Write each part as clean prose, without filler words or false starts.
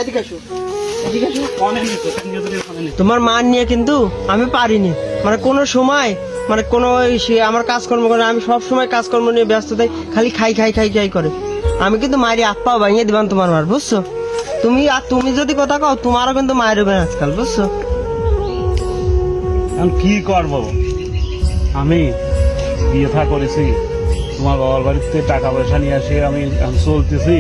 এদিকে আসো, এদিকে আসো। তোমার মা নিয়ে কিন্তু আমি পারিনি, মানে কোনো সময় মানে কোনো সে আমার কাজকর্ম করে, আমি সব সময় কাজকর্ম নিয়ে ব্যস্ত থাকি, খালি খাই খাই খাই খাই করে। আমি কিন্তু মায়ের আপা ভাঙিয়ে দিবান তোমার মার, বুঝছো? তুমি যদি কথা কও তোমারও কিন্তু মায়ের হবে আজকাল, বুঝছো? আমি কি করবো? আমি বিয়ে থা করেছি, তোমার বাবার বাড়িতে টাকা পয়সা নিয়ে আসি, আমি চলতেছি।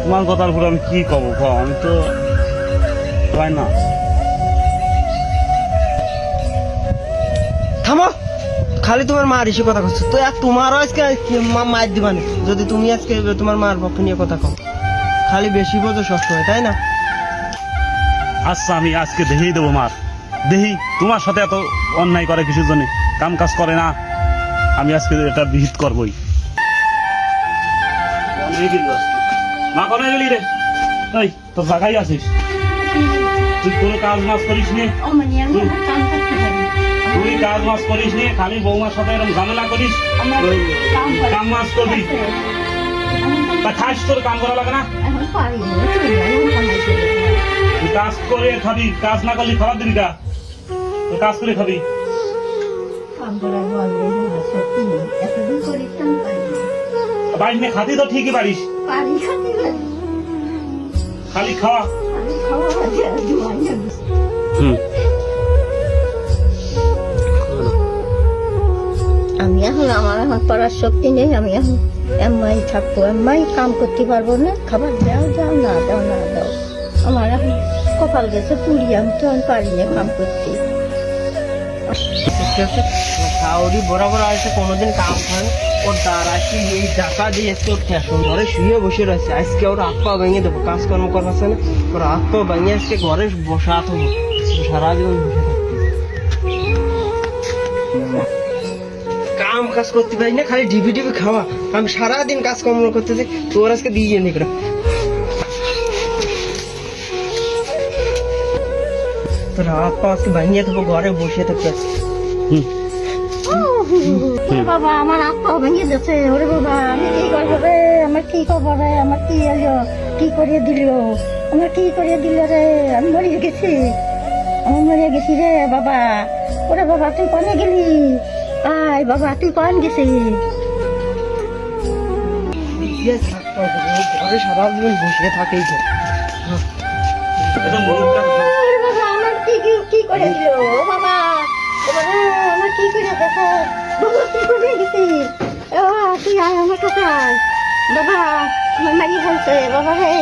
তোমার কথার উপর আমি কি কব? আমি তো পাই না। থামো, খালি তোমার মার এসে কথা করছো তো, আর তোমারও আজকে মায়ের দিবানে যদি তুমি আজকে তোমার মার পক্ষে নিয়ে কথা কও। খালি বেশি বোঝো সবসময়, তাই না? আচ্ছা, আমি আজকে দেখেই দেবো মার, দেখি তোমার সাথে এত অন্যায় করে কিছুর জন্য, কাম কাজ করে না। আমি আজকে এটা বিহিত করবই। মা কোথায় গেলি রে? এই তোর জায়গায় আছিস, তুই কোনো কাজ মাজ করিস নি, তুই কাজ মাজ করিস নি, খালি বৌমার সাথে এরকম ঝামেলা করিস, কাম মাজ করবি। তা খাস, তোর কাম করা লাগে না? তুই কাজ করে খাবি, কাজ না করলে খাবার দিবি কা? তুই কাজ করে খাবি। বাড়িস নিয়ে খাতি তো ঠিকই পারিস, খালি খাওয়া। আমি এখন আমার এখন পড়ার শক্তি নেই, আমি এখন এমআই থাকবো, এমআই কাম করতে পারবো না। খাবার দাও দাও, না দাও না দাও, আমার এখন কপাল গেছে পুড়ি, আমি তো আমি পারি না কাম করতে। শাওরি বরাবর আসে, কোনোদিন কাম করে ওর দাঁড়াচ্ছি এই টাকা দিয়ে আজকে ওর ফ্যাশন ঘরে শুয়ে বসে রয়েছে। আজকে ওর হাত পা ভেঙে দেবো, কাজকর্ম করাচ্ছে না, ওর হাত পা ভেঙে আজকে ঘরে বসা থাকবো, সারাদিন বসে থাকতে কাম কাজ করতে পারি না, খালি ডিবি ডিবি খাওয়া। আমি সারাদিন কাজকর্ম করতেছি, তোর আজকে দিয়ে নি করে তোর হাত পা আজকে ভেঙে দেবো, ঘরে বসে থাকতে। ওরে বাবা, আমার হাত পা ভেঙে যাচ্ছে। ওরে বাবা, আমি কি করবো রে? আমার কি খবর রে? আমার কি এলো? কি করিয়ে দিল? আমার কি করিয়ে দিল রে? আমি মরিয়ে গেছি, আমি মরিয়ে গেছি রে বাবা। ওরে বাবা, তুই কনে গেলি? আয় বাবা, তুই কন গেছিস? ঘরে সারাদিন বসে থাকেই তো। ওরে বাবা, আমার কি করে দিল? ও বাবা, ও বাবা, আমার কি করে দেখো? বাবা, তুই কনে গেছিস? তুই আয় আমার কাছে আয় বাবা, আমার মারি ফেলছে বাবা রে।